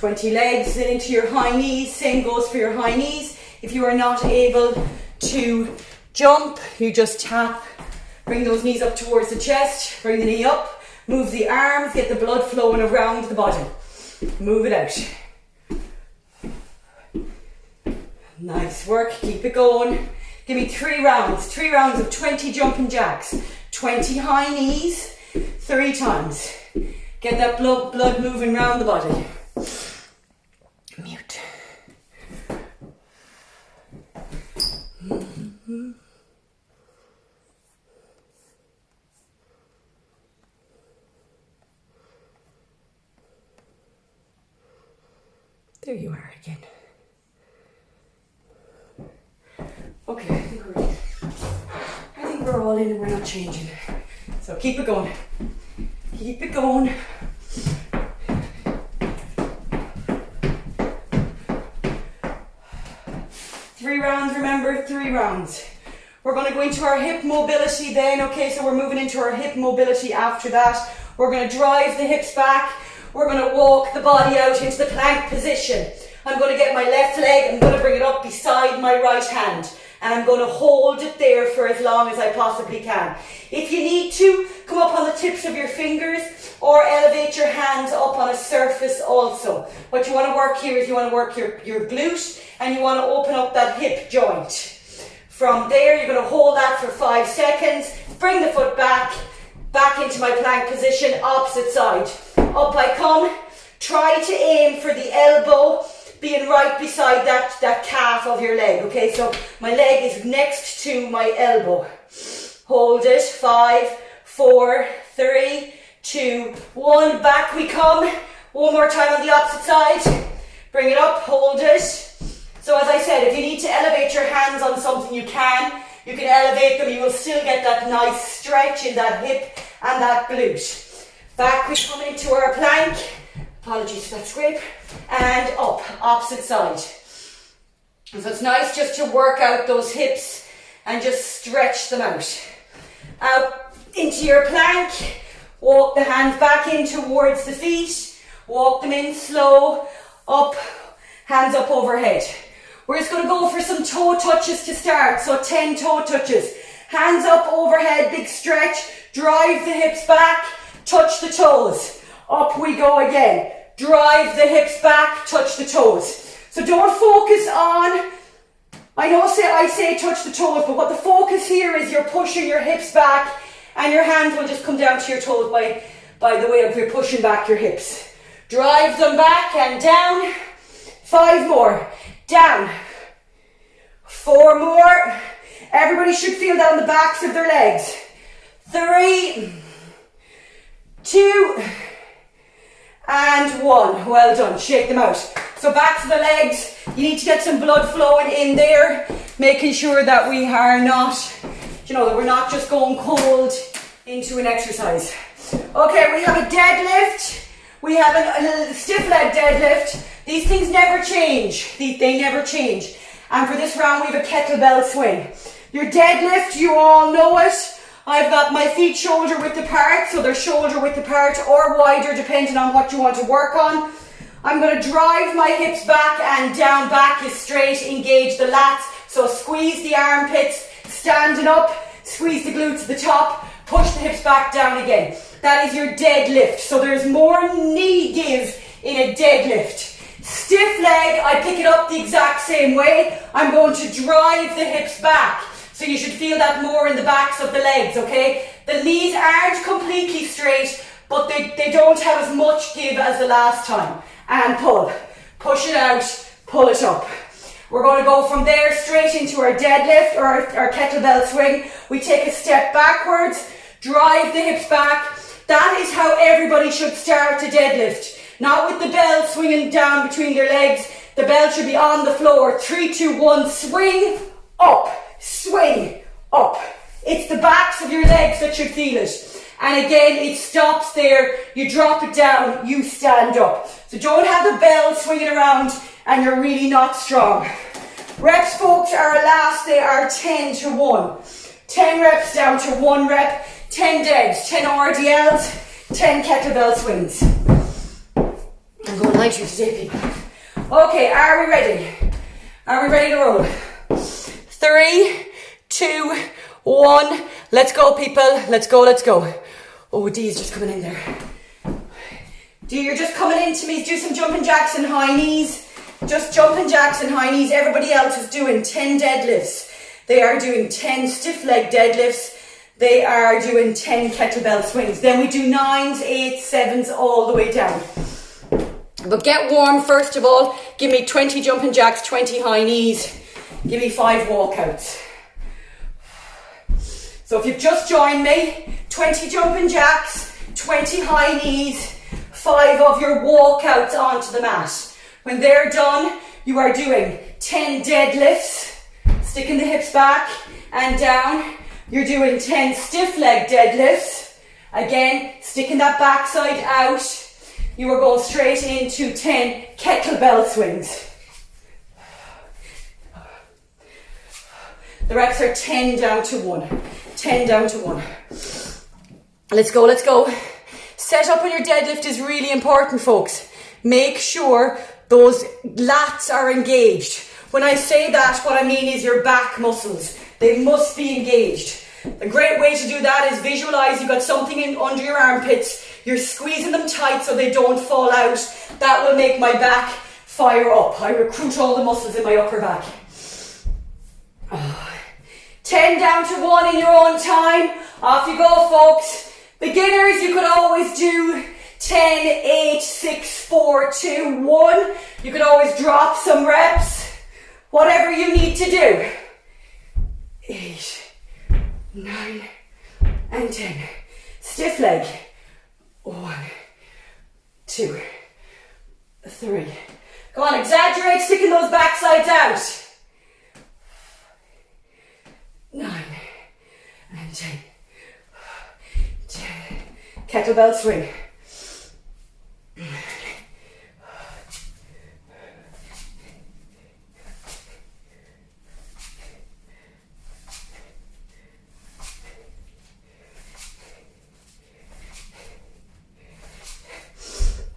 20 legs, then into your high knees. Same goes for your high knees. If you are not able to jump, you just tap, bring those knees up towards the chest, bring the knee up, move the arms, get the blood flowing around the body. Move it out. Nice work, keep it going. Give me 3 rounds of 20 jumping jacks, 20 high knees, 3 times. Get that blood moving around the body. Mute. There you are again. Okay, I think we're all in and we're not changing. So keep it going. Keep it going. Three rounds, remember, 3 rounds. We're going to go into our hip mobility then, okay? So we're moving into our hip mobility after that. We're going to drive the hips back. We're going to walk the body out into the plank position. I'm going to get my left leg, I'm going to bring it up beside my right hand. And I'm going to hold it there for as long as I possibly can. If you need to, come up on the tips of your fingers or elevate your hands up on a surface also. What you want to work here is you want to work your glute and you want to open up that hip joint. From there, you're going to hold that for 5 seconds. Bring the foot back into my plank position, opposite side. Up I come. Try to aim for the elbow being right beside that calf of your leg, okay? So my leg is next to my elbow. Hold it, 5, 4, 3, 2, 1, back we come. One more time on the opposite side. Bring it up, hold it. So as I said, if you need to elevate your hands on something, you can elevate them, you will still get that nice stretch in that hip and that glute. Back we come into our plank. Apologies for that scrape. And up, opposite side. So it's nice just to work out those hips and just stretch them out. Out into your plank. Walk the hands back in towards the feet. Walk them in slow. Up, hands up overhead. We're just going to go for some toe touches to start. So 10 toe touches. Hands up overhead, big stretch. Drive the hips back. Touch the toes. Up we go again. Drive the hips back, touch the toes. So don't focus on, I say touch the toes, but what the focus here is you're pushing your hips back and your hands will just come down to your toes by the way of you're pushing back your hips. Drive them back and down. 5 more. Down. 4 more. Everybody should feel that on the backs of their legs. 3, 2, and 1. Well done. Shake them out. So back to the legs. You need to get some blood flowing in there, making sure that we are not, that we're not just going cold into an exercise. Okay, we have a deadlift. We have a stiff leg deadlift. These things never change. They never change. And for this round, we have a kettlebell swing. Your deadlift, you all know it. I've got my feet shoulder width apart, so they're shoulder width apart or wider depending on what you want to work on. I'm going to drive my hips back and down, back is straight, engage the lats, so squeeze the armpits, standing up, squeeze the glutes to the top, push the hips back down again. That is your deadlift, so there's more knee give in a deadlift. Stiff leg, I pick it up the exact same way. I'm going to drive the hips back. So you should feel that more in the backs of the legs, okay? The knees aren't completely straight, but they don't have as much give as the last time. And pull. Push it out, pull it up. We're going to go from there straight into our deadlift or our kettlebell swing. We take a step backwards, drive the hips back. That is how everybody should start a deadlift. Not with the bell swinging down between your legs. The bell should be on the floor. 3, 2, 1, swing, up. Swing, up. It's the backs of your legs that should feel it. And again, it stops there. You drop it down, you stand up. So don't have the bell swinging around and you're really not strong. Reps, folks, are last. They are 10 to 1. 10 reps down to 1 rep. 10 deads, 10 RDLs, 10 kettlebell swings. I'm going like you today, people. Okay, are we ready? Are we ready to roll? 3, 2, 1. Let's go, people. Let's go, let's go. Oh, Dee's just coming in there. Dee, you're just coming in to me. Do some jumping jacks and high knees. Just jumping jacks and high knees. Everybody else is doing 10 deadlifts. They are doing 10 stiff leg deadlifts. They are doing 10 kettlebell swings. Then we do 9s, 8s, 7s all the way down. But get warm first of all. Give me 20 jumping jacks, 20 high knees. Give me 5 walkouts. So if you've just joined me, 20 jumping jacks, 20 high knees, 5 of your walkouts onto the mat. When they're done, you are doing 10 deadlifts, sticking the hips back and down. You're doing 10 stiff leg deadlifts. Again, sticking that backside out. You are going straight into 10 kettlebell swings. The reps are 10 down to 1. 10 down to 1. Let's go, let's go. Set up on your deadlift is really important, folks. Make sure those lats are engaged. When I say that, what I mean is your back muscles. They must be engaged. A great way to do that is visualize you've got something in under your armpits. You're squeezing them tight so they don't fall out. That will make my back fire up. I recruit all the muscles in my upper back. 10 down to 1 in your own time. Off you go, folks. Beginners, you could always do 10, 8, 6, 4, 2, 1. You could always drop some reps. Whatever you need to do. 8, 9, and 10. Stiff leg. 1, 2, 3. Come on, exaggerate, sticking those backsides out. 9 and 10. 10. Kettlebell swing.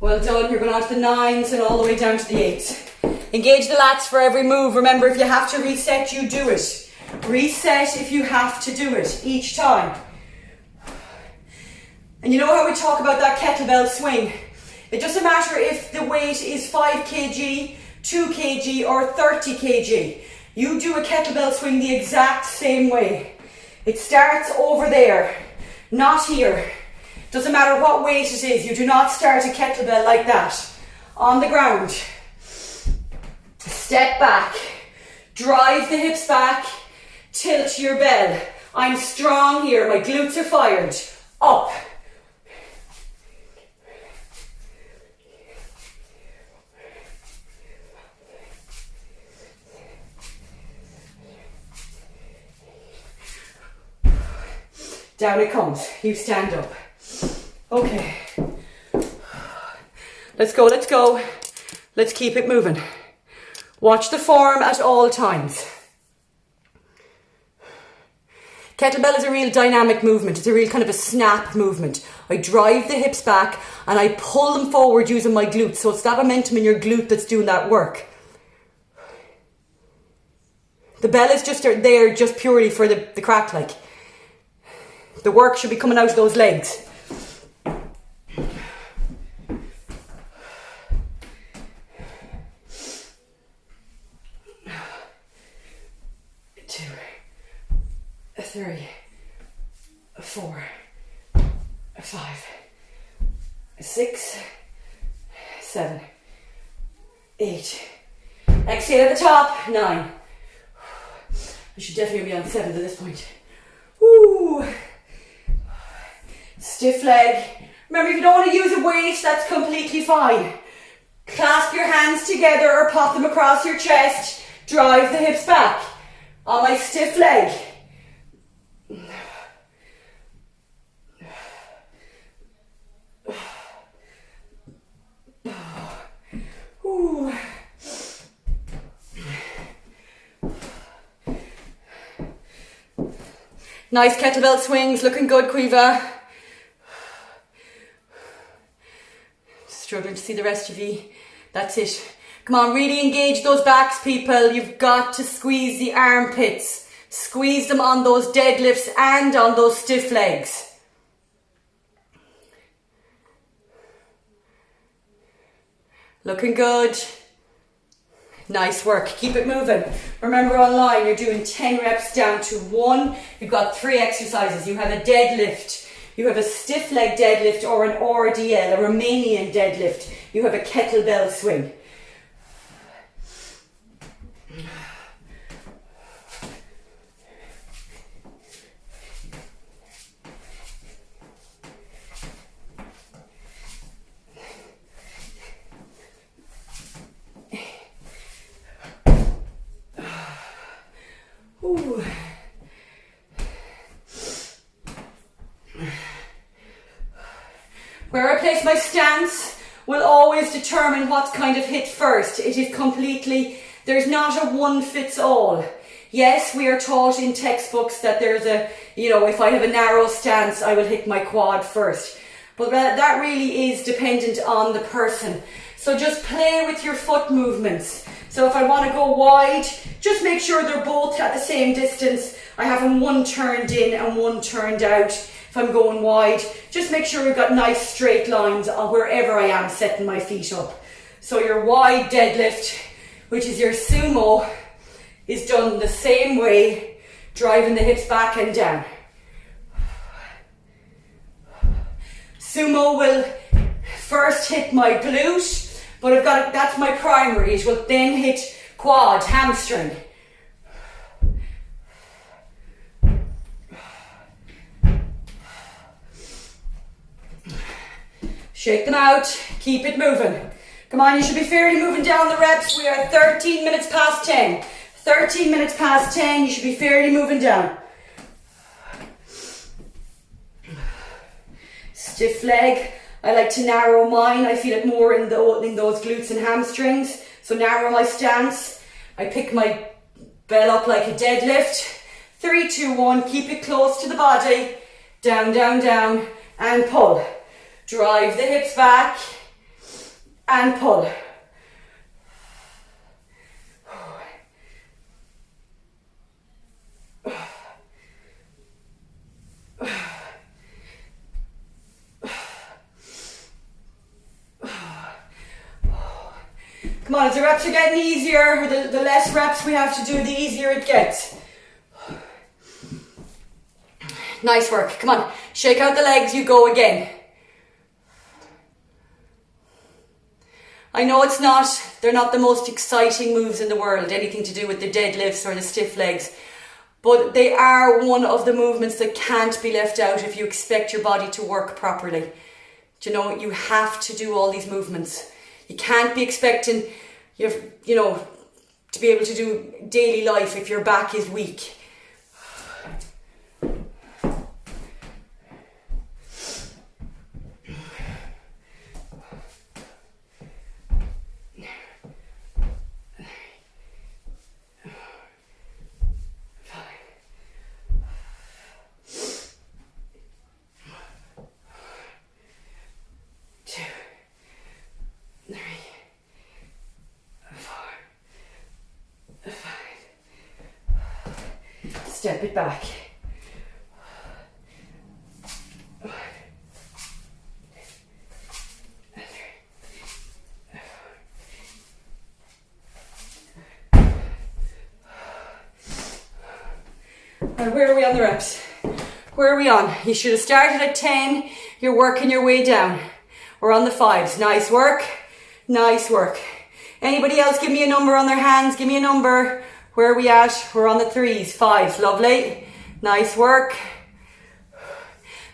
Well done, you're going on to the 9s and all the way down to the 8s. Engage the lats for every move. Remember, if you have to reset, you do it. Reset if you have to do it each time. And you know how we talk about that kettlebell swing? It doesn't matter if the weight is 5 kg, 2 kg or 30 kg. You do a kettlebell swing the exact same way. It starts over there, not here. Doesn't matter what weight it is, you do not start a kettlebell like that. On the ground. Step back. Drive the hips back. Tilt your bell. I'm strong here, my glutes are fired. Up. Down it comes. You stand up. Okay. Let's go, let's go. Let's keep it moving. Watch the form at all times. Kettlebell is a real dynamic movement. It's a real kind of a snap movement. I drive the hips back and I pull them forward using my glutes. So it's that momentum in your glute that's doing that work. The bell is just there just purely for the crack, like. The work should be coming out of those legs. 2, 3, 4, 5, 6, 7, 8. Exhale at the top. 9. I should definitely be on 7 at this point. Woo. Stiff leg. Remember, if you don't want to use a weight, that's completely fine. Clasp your hands together or pop them across your chest. Drive the hips back. On my stiff leg. Ooh. Nice kettlebell swings, looking good, Quiva. Struggling to see the rest of you. That's it. Come on, really engage those backs, people. You've got to squeeze the armpits. Squeeze them on those deadlifts and on those stiff legs. Looking good. Nice work. Keep it moving. Remember, online you're doing 10 reps down to 1. You've got 3 exercises. You have a deadlift. You have a stiff leg deadlift or an RDL, a Romanian deadlift. You have a kettlebell swing. Ooh. Where I place my stance will always determine what's kind of hit first. It is completely, there's not a one fits all. Yes, we are taught in textbooks that there's a, if I have a narrow stance, I will hit my quad first. But that really is dependent on the person. So just play with your foot movements. So if I want to go wide, just make sure they're both at the same distance. I have them one turned in and one turned out. If I'm going wide, just make sure we've got nice straight lines on wherever I am setting my feet up. So your wide deadlift, which is your sumo, is done the same way, driving the hips back and down. Sumo will first hit my glute, but that's my primary. It will then hit quad, hamstring. Shake them out, keep it moving. Come on, you should be fairly moving down the reps. We are 13 minutes past 10. 13 minutes past 10, you should be fairly moving down. Stiff leg. I like to narrow mine. I feel it more in those glutes and hamstrings. So narrow my stance. I pick my bell up like a deadlift. 3, 2, 1. Keep it close to the body. Down, down, down. And pull. Drive the hips back. And pull. Come on, as the reps are getting easier, the less reps we have to do, the easier it gets. Nice work. Come on, shake out the legs, you go again. I know they're not the most exciting moves in the world, anything to do with the deadlifts or the stiff legs, but they are one of the movements that can't be left out if you expect your body to work properly. You have to do all these movements. You can't be expecting, to be able to do daily life if your back is weak. Step it back. And where are we on the reps? Where are we on? You should have started at 10. You're working your way down. We're on the 5s. Nice work. Nice work. Anybody else give me a number on their hands? Give me a number. Where are we at? We're on the 3s, 5s, lovely. Nice work.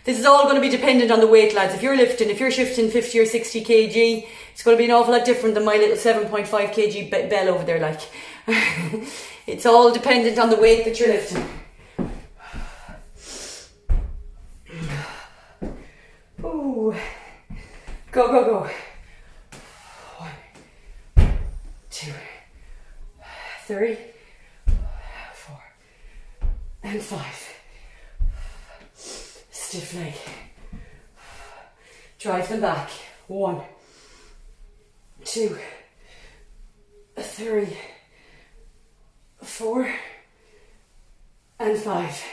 This is all going to be dependent on the weight, lads. If you're shifting 50 or 60 kg, it's going to be an awful lot different than my little 7.5 kg bell over there, like. It's all dependent on the weight that you're lifting. Ooh. Go, go, go. 1, 2, 3, 4, and 5. Stiff leg. Drive them back. 1, 2, 3, 4, and 5.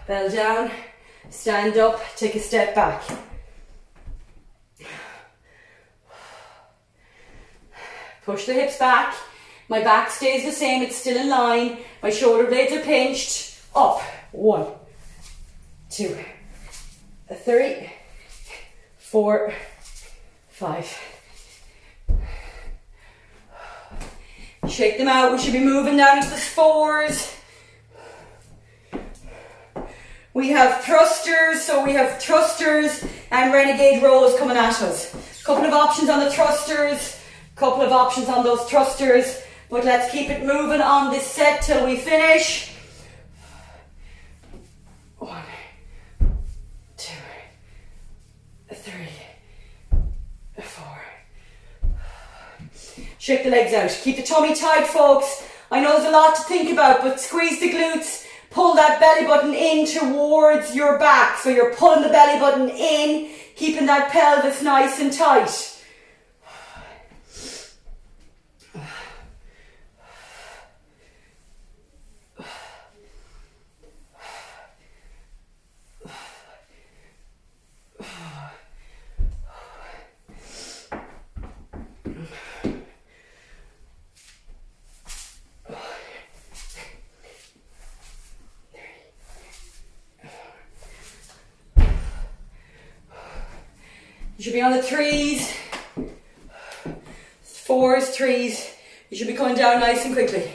Bell down, stand up, take a step back. Push the hips back. My back stays the same, it's still in line. My shoulder blades are pinched. Up. 1, 2, 3, 4, 5. Shake them out. We should be moving down into the 4s. We have thrusters, so we have thrusters and renegade rows coming at us. Couple of options on the thrusters, couple of options on those thrusters, but let's keep it moving on this set till we finish. 1, 2, 3, 4. Shake the legs out. Keep the tummy tight, folks. I know there's a lot to think about, but squeeze the glutes. Pull that belly button in towards your back. So you're pulling the belly button in, keeping that pelvis nice and tight. You should be on the 3s, 4s, 3s. You should be coming down nice and quickly.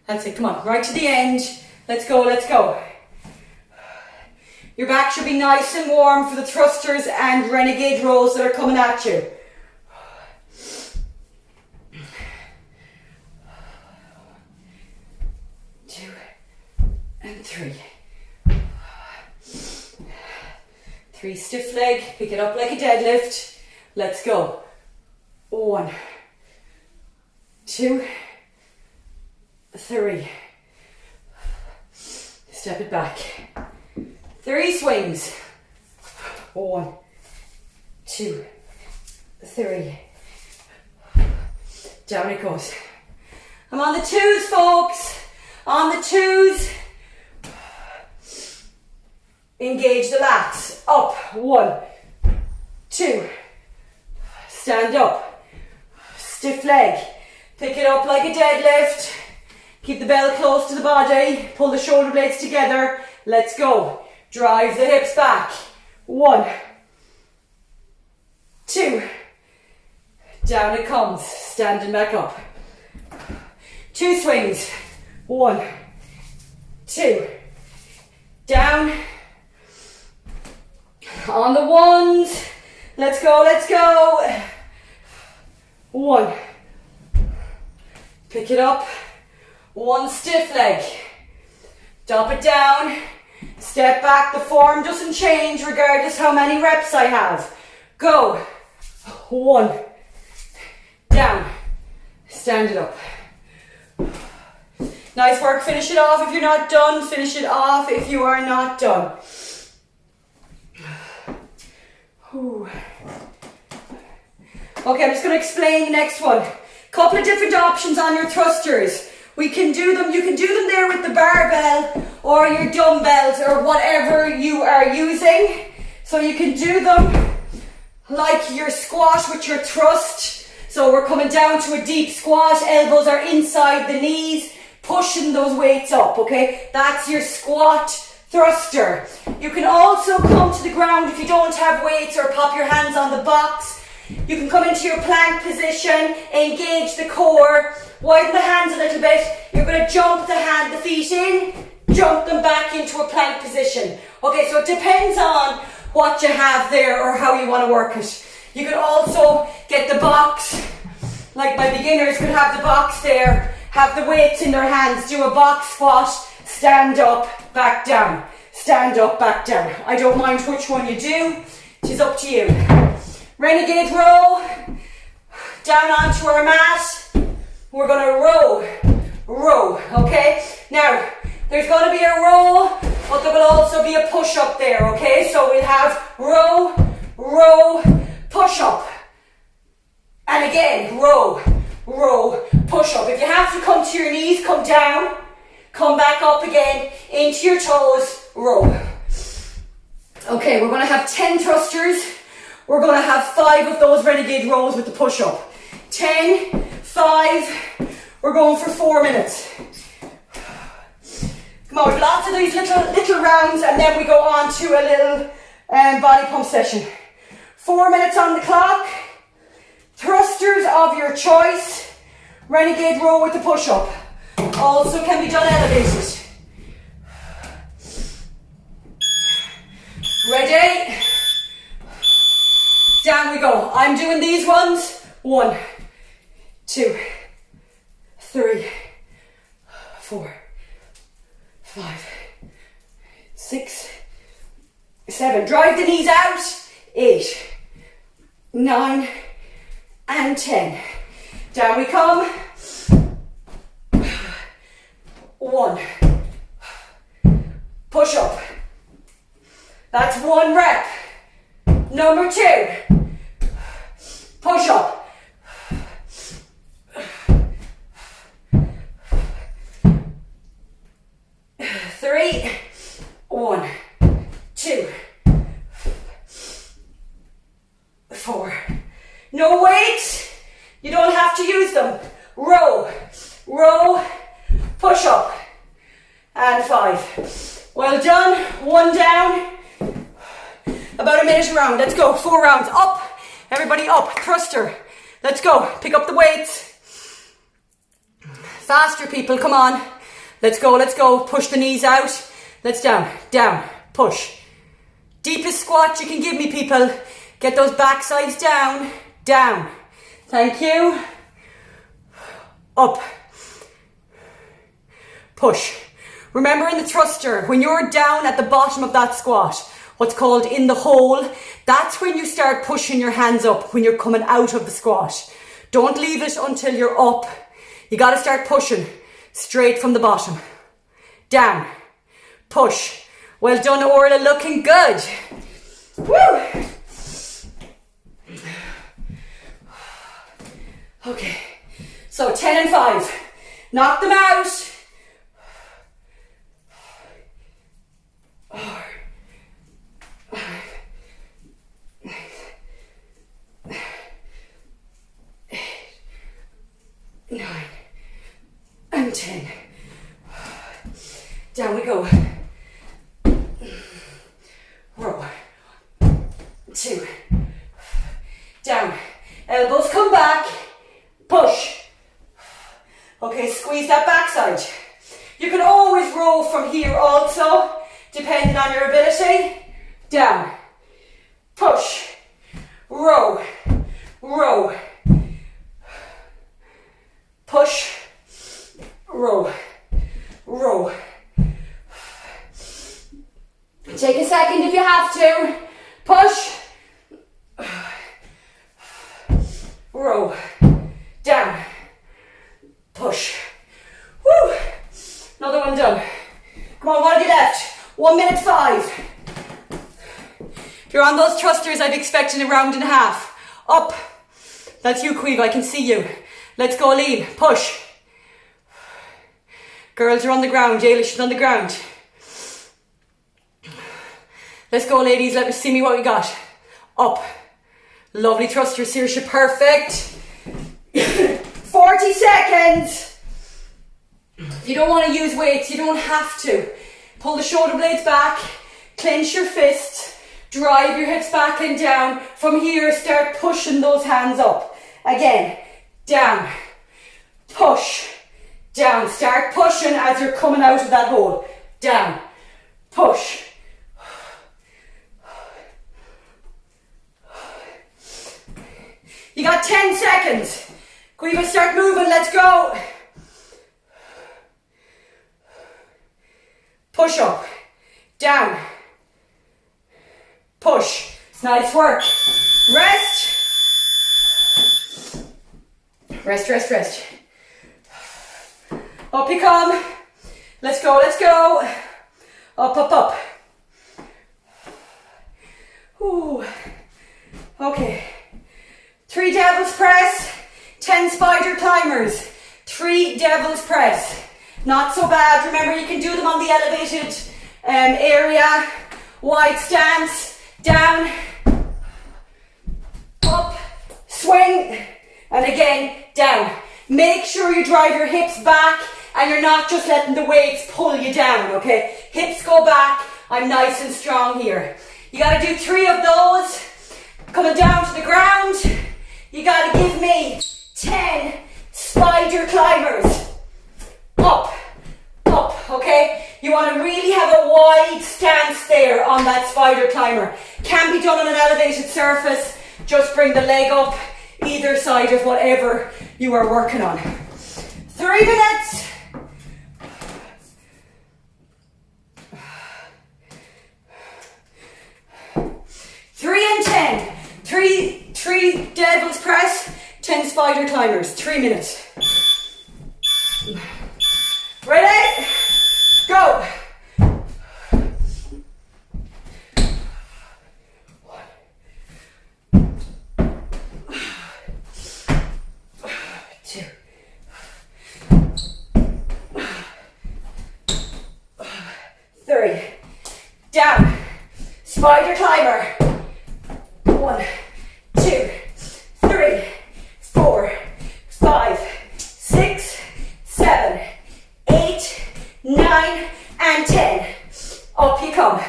That's it, come on, right to the end. Let's go, let's go. Your back should be nice and warm for the thrusters and renegade rows that are coming at you. 2 and 3. 3 stiff leg, pick it up like a deadlift. Let's go. 1, 2, 3. Step it back. 3 swings. 1, 2, 3. Down it goes. I'm on the 2s, folks. On the 2s. Engage the lats. Up. 1, 2. Stand up. Stiff leg. Pick it up like a deadlift. Keep the bell close to the body. Pull the shoulder blades together. Let's go. Drive the hips back. 1, 2. Down it comes. Standing back up. 2 swings. 1, 2. Down. On the 1s. Let's go, let's go. 1. Pick it up. 1 stiff leg. Drop it down. Step back. The form doesn't change regardless how many reps I have. Go. 1. Down. Stand it up. Nice work. Finish it off if you're not done. Finish it off if you are not done. Okay, I'm just going to explain the next one. Couple of different options on your thrusters. We can do them, you can do them there with the barbell or your dumbbells or whatever you are using. So you can do them like your squat with your thrust. So we're coming down to a deep squat, elbows are inside the knees, pushing those weights up, okay? That's your squat thruster. You can also come to the ground if you don't have weights or pop your hands on the box. You can come into your plank position, engage the core, widen the hands a little bit. You're going to jump the feet in, jump them back into a plank position. Okay, so it depends on what you have there or how you want to work it. You could also get the box, like my beginners could have the box there, have the weights in their hands, do a box squat, stand up, back down, stand up, back down. I don't mind which one you do, it is up to you. Renegade row, down onto our mat. We're going to row, okay? Now, there's going to be a row, but there will also be a push-up there, okay? So we'll have row, row, push-up. And again, row, row, push-up. If you have to come to your knees, come down, come back up again, into your toes, row. Okay, we're gonna have 10 thrusters. We're gonna have 5 of those renegade rows with the push-up. 10, 5, we're going for 4 minutes. Come on, lots of these little rounds, and then we go on to a little body pump session. 4 minutes on the clock. Thrusters of your choice. Renegade row with the push-up. Also can be done elevated. Ready? Down we go. I'm doing these ones. 1, 2, 3, 4, 5, 6, 7. Drive the knees out. 8, 9, and 10. Down we come. 1. Push up. That's 1 rep. Number 2. Push up. 3, 1, 2, 4. No weight. You don't have to use them. Row, row, push up. And 5. Well done. 1 down. About a minute around. Let's go. 4 rounds. Up. Everybody up. Thruster. Let's go. Pick up the weights. Faster, people. Come on. Let's go. Let's go. Push the knees out. Let's down. Down. Push. Deepest squat you can give me, people. Get those backsides down. Down. Thank you. Up. Push. Remember in the thruster, when you're down at the bottom of that squat, what's called in the hole, that's when you start pushing your hands up when you're coming out of the squat. Don't leave it until you're up. You got to start pushing straight from the bottom. Down. Push. Well done, Orla, looking good. Woo! Okay, so 10 and 5. Knock them out. 9 and 10. Down we go. Row. 2. Down. Elbows come back. Push. Okay, squeeze that backside. You can always row from here also, depending on your ability. Down. Push. Row. Row. Push. Row. Row. Take a second if you have to. Push. Row. Down. Push. Woo. Another one done. Come on, what have you left? 1 minute 5. If you're on those thrusters, I'd expect in a round and a half. Up. That's you, Queeve, I can see you. Let's go, lean. Push. Girls are on the ground. Ailish is on the ground. Let's go, ladies. Let me see what we got. Up. Lovely thrusters, Saoirse. Perfect. 40 seconds. If you don't want to use weights, you don't have to. Pull the shoulder blades back. Clench your fists. Drive your hips back and down. From here, start pushing those hands up. Again. Down. Push. Down. Start pushing as you're coming out of that hole. Down. Push. You got 10 seconds. Can we start moving? Let's go. Push up. Down. Push. Nice work. Rest. Rest, rest, rest. Up you come. Let's go, let's go. Up, up, up. Ooh. Okay. 3 devil's press, 10 spider climbers. 3 devil's press. Not so bad. Remember, you can do them on the elevated area. Wide stance. Down. Up. Swing. And again, down. Make sure you drive your hips back and you're not just letting the weights pull you down, okay? Hips go back. I'm nice and strong here. You gotta do 3 of those. Coming down to the ground. You gotta give me 10 spider climbers. Up, up, okay? You wanna really have a wide stance there on that spider climber. Can be done on an elevated surface. Just bring the leg up either side of whatever you are working on. 3 minutes. Three and 10. Three devil's press, 10 spider climbers. 3 minutes. Ready? Go. 2. 3. Down. Spider climber. 1, 2, 3, 4, 5, 6, 7, 8, 9, and 10. Up you come.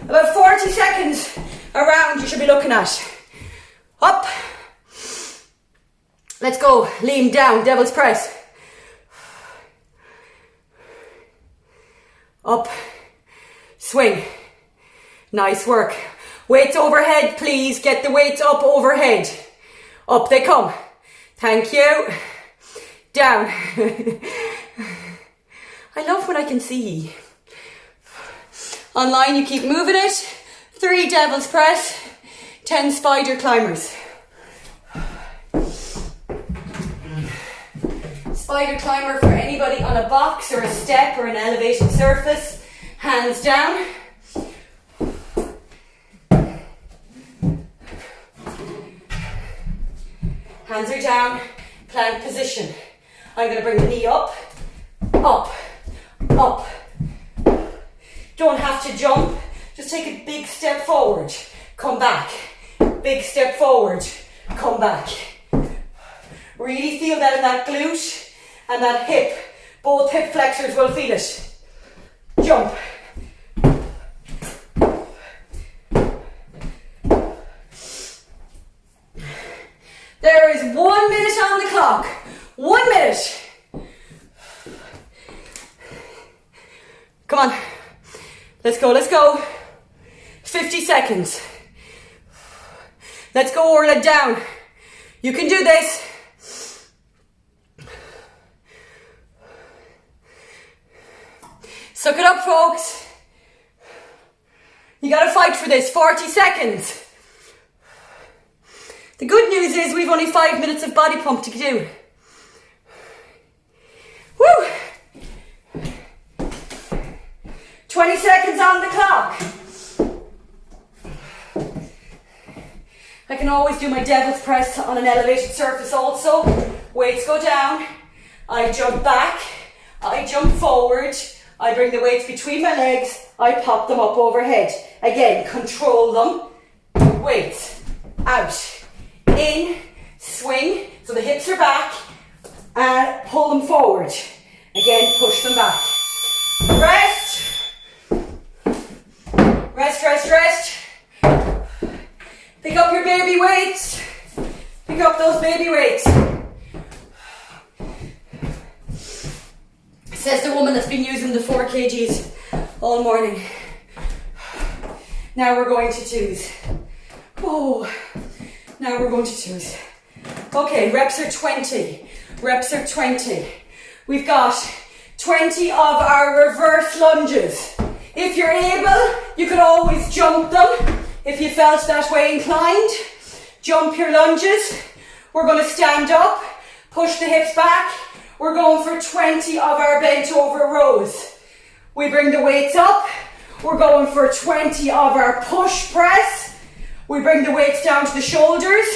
About 40 seconds around you should be looking at. Up. Let's go. Lean down. Devil's press. Up. Swing. Nice work. Weights overhead, please. Get the weights up overhead. Up they come. Thank you. Down. I love when I can see. Online, you keep moving it. 3 devil's press, 10 spider climbers. Spider climber for anybody on a box or a step or an elevated surface. Hands down. Hands are down, plank position. I'm going to bring the knee up, up, up. Don't have to jump, just take a big step forward, come back. Big step forward, come back. Really feel that in that glute and that hip. Both hip flexors will feel it. Jump. There is 1 minute on the clock. 1 minute. Come on. Let's go, let's go. 50 seconds. Let's go or let down. You can do this. Suck it up, folks. You gotta fight for this. 40 seconds. The good news is we've only 5 minutes of body pump to do. Woo! 20 seconds on the clock. I can always do my devil's press on an elevated surface also. Weights go down. I jump back. I jump forward. I bring the weights between my legs. I pop them up overhead. Again, control them. Weights. Out. In, swing, so the hips are back, and pull them forward. Again, push them back. Rest. Rest, rest, rest. Pick up your baby weights. Pick up those baby weights. Says the woman that's been using the 4 kgs all morning. Now we're going to twos. Oh. Now we're going to twos. Okay, reps are 20. Reps are 20. We've got 20 of our reverse lunges. If you're able, you could always jump them. If you felt that way inclined, jump your lunges. We're going to stand up, push the hips back. We're going for 20 of our bent over rows. We bring the weights up. We're going for 20 of our push press. We bring the weights down to the shoulders.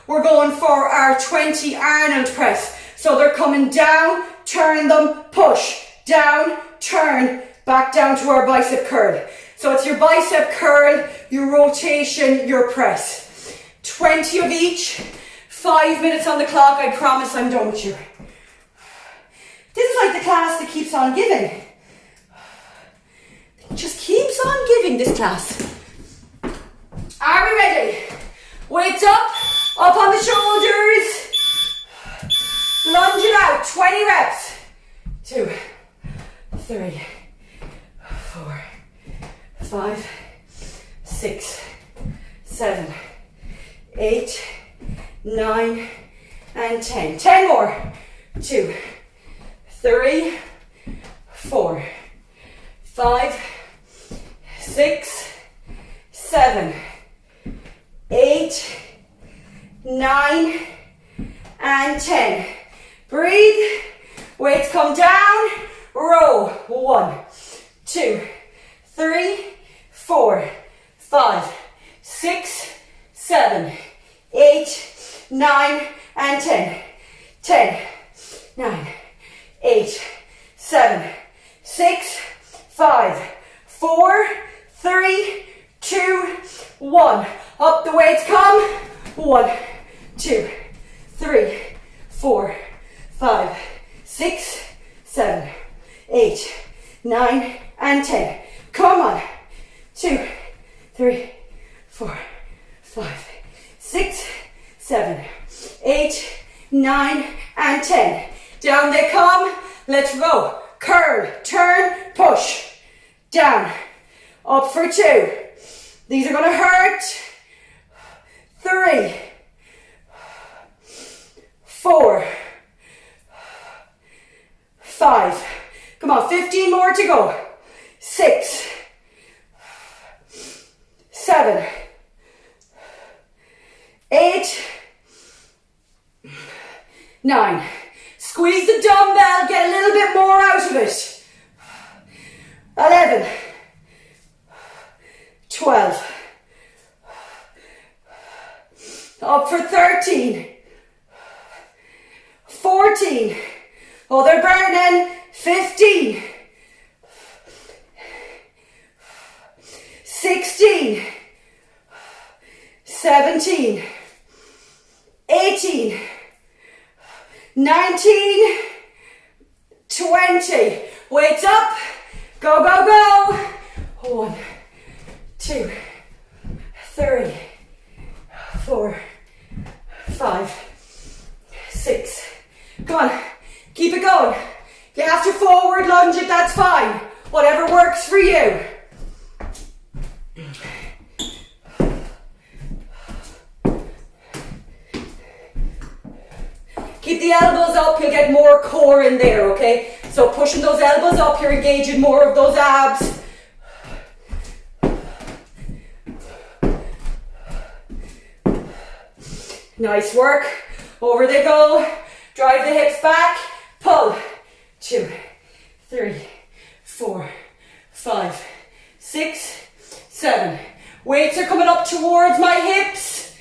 We're going for our 20 Arnold press. So they're coming down, turn them, push, down, turn, back down to our bicep curl. So it's your bicep curl, your rotation, your press. 20 of each, 5 minutes on the clock. I promise I'm done with you. This is like the class that keeps on giving. It just keeps on giving, this class. Are we ready? Weights up on the shoulders. Lunge it out, 20 reps. 2, 3, 4, 5, 6, 7, 8, 9, and 10. 10 more. 2, 3, 4, 5, 6, 7, 8, 9, and 10. Breathe. Weights come down. Row. 1, 2, 3, 4, 5, 6, 7, 8, 9, and 10. 10, 9, 8, 7, 6, 5, 4, 3, 2, 1. Up the weights come. 1, 2, 3, 4, 5, 6, 7, 8, 9, and 10. Come on. 2, 3, 4, 5, 6, 7, 8, 9, and 10. Down they come. Let's go. Curl, turn, push. Down. Up for 2. These are going to hurt. 3, 4, 5. Come on, 15 more to go. 6, 7, 8, 9. Squeeze the dumbbell, get a little bit more out of it. 11, 12. Up for 13. 14. Oh, they're burning. 15. 16. 17. 18. 19. 20. Weights up. Go, go, go. 1, 2, 3, 4, 5, 6. Come on, keep it going. You have to forward lunge it, that's fine. Whatever works for you. Keep the elbows up, you'll get more core in there, okay? So pushing those elbows up, you're engaging more of those abs. Nice work. Over they go. Drive the hips back. Pull. 2, 3, 4, 5, 6, 7. Weights are coming up towards my hips.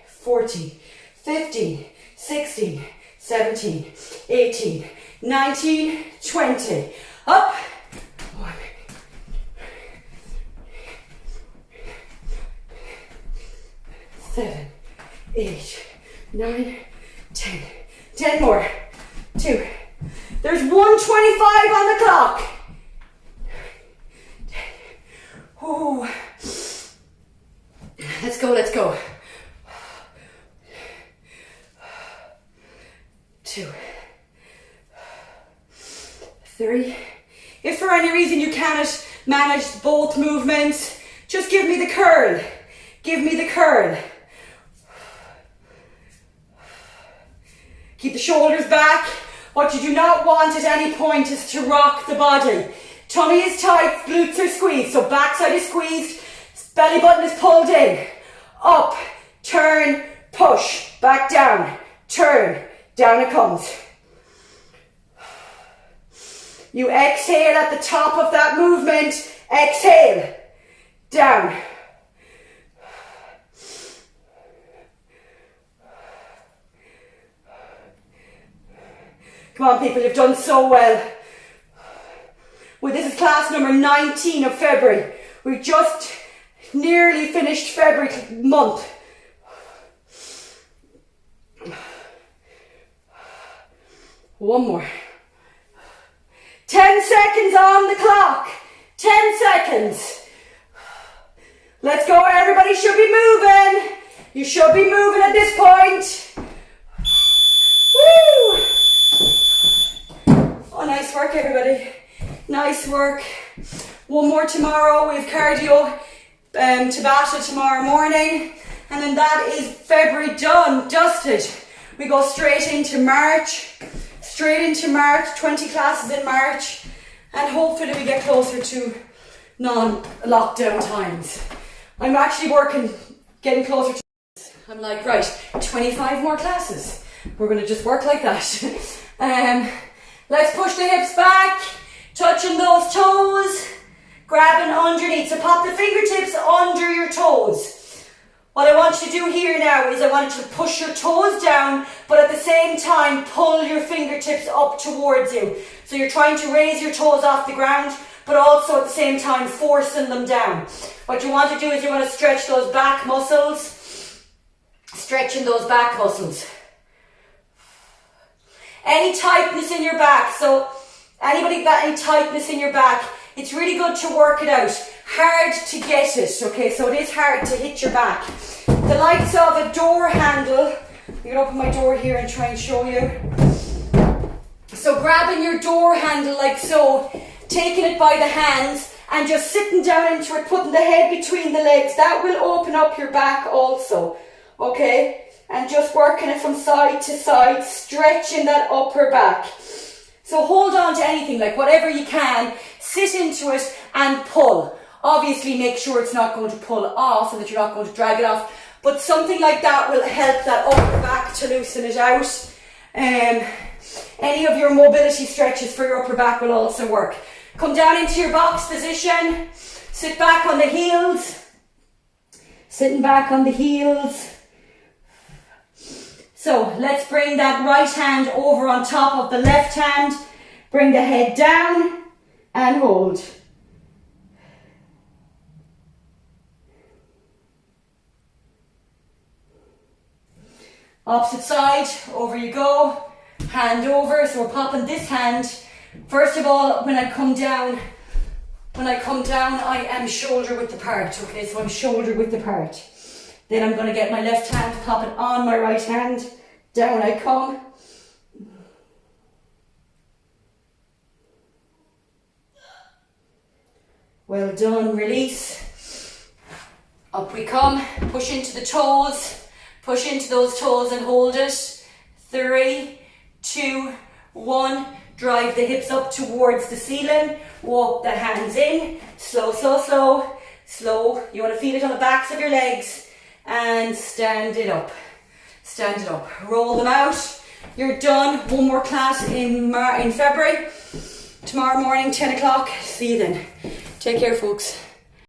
14, 15, 16, 17, 18, 19, 20. Up. 1, 7, 8, 9, 10. 10 more. 2. There's 125 on the clock. 10. Ooh. Let's go, let's go. 2, 3. If for any reason you cannot manage both movements, just give me the curl. Give me the curl. Keep the shoulders back. What you do not want at any point is to rock the body. Tummy is tight, glutes are squeezed, so backside is squeezed, belly button is pulled in. Up, turn, push, back down, turn, down it comes. You exhale at the top of that movement. Exhale. Down. Come on, people, you've done so well. Well, this is class number 19 of February. We've just nearly finished February month. One more. 10 seconds on the clock. 10 seconds. Let's go, everybody should be moving. You should be moving at this point. Woo! Oh, nice work, everybody. Nice work. One more tomorrow. We have cardio Tabata tomorrow morning. And then that is February done, dusted. We go straight into March. 20 classes in March. And hopefully we get closer to non-lockdown times. I'm actually getting closer to. I'm like, right, 25 more classes. We're going to just work like that. Let's push the hips back, touching those toes, grabbing underneath. So pop the fingertips under your toes. What I want you to do here now is I want you to push your toes down, but at the same time pull your fingertips up towards you. So you're trying to raise your toes off the ground, but also at the same time forcing them down. What you want to do is you want to stretch those back muscles, stretching those back muscles. Any tightness in your back, so anybody got any tightness in your back, it's really good to work it out. Hard to get it, okay, so it is hard to hit your back. The likes of a door handle, I'm going to open my door here and try and show you. So grabbing your door handle like so, taking it by the hands and just sitting down into it, putting the head between the legs, that will open up your back also, okay? And just working it from side to side, stretching that upper back. So hold on to anything, like whatever you can, sit into it and pull. Obviously make sure it's not going to pull off so that you're not going to drag it off. But something like that will help that upper back to loosen it out. Any of your mobility stretches for your upper back will also work. Come down into your box position. Sit back on the heels. Sitting back on the heels. So let's bring that right hand over on top of the left hand. Bring the head down and hold. Opposite side, over you go. Hand over, so we're popping this hand. First of all, when I come down, I am shoulder width apart. Okay, so I'm shoulder width apart. Then I'm going to get my left hand, pop it on my right hand. Down I come. Well done, release. Up we come, push into the toes. Push into those toes and hold it. 3, 2, 1. Drive the hips up towards the ceiling. Walk the hands in. Slow, slow, slow. Slow. You want to feel it on the backs of your legs. And stand it up. Stand it up. Roll them out. You're done. One more class in February. Tomorrow morning, 10 o'clock. See you then. Take care, folks.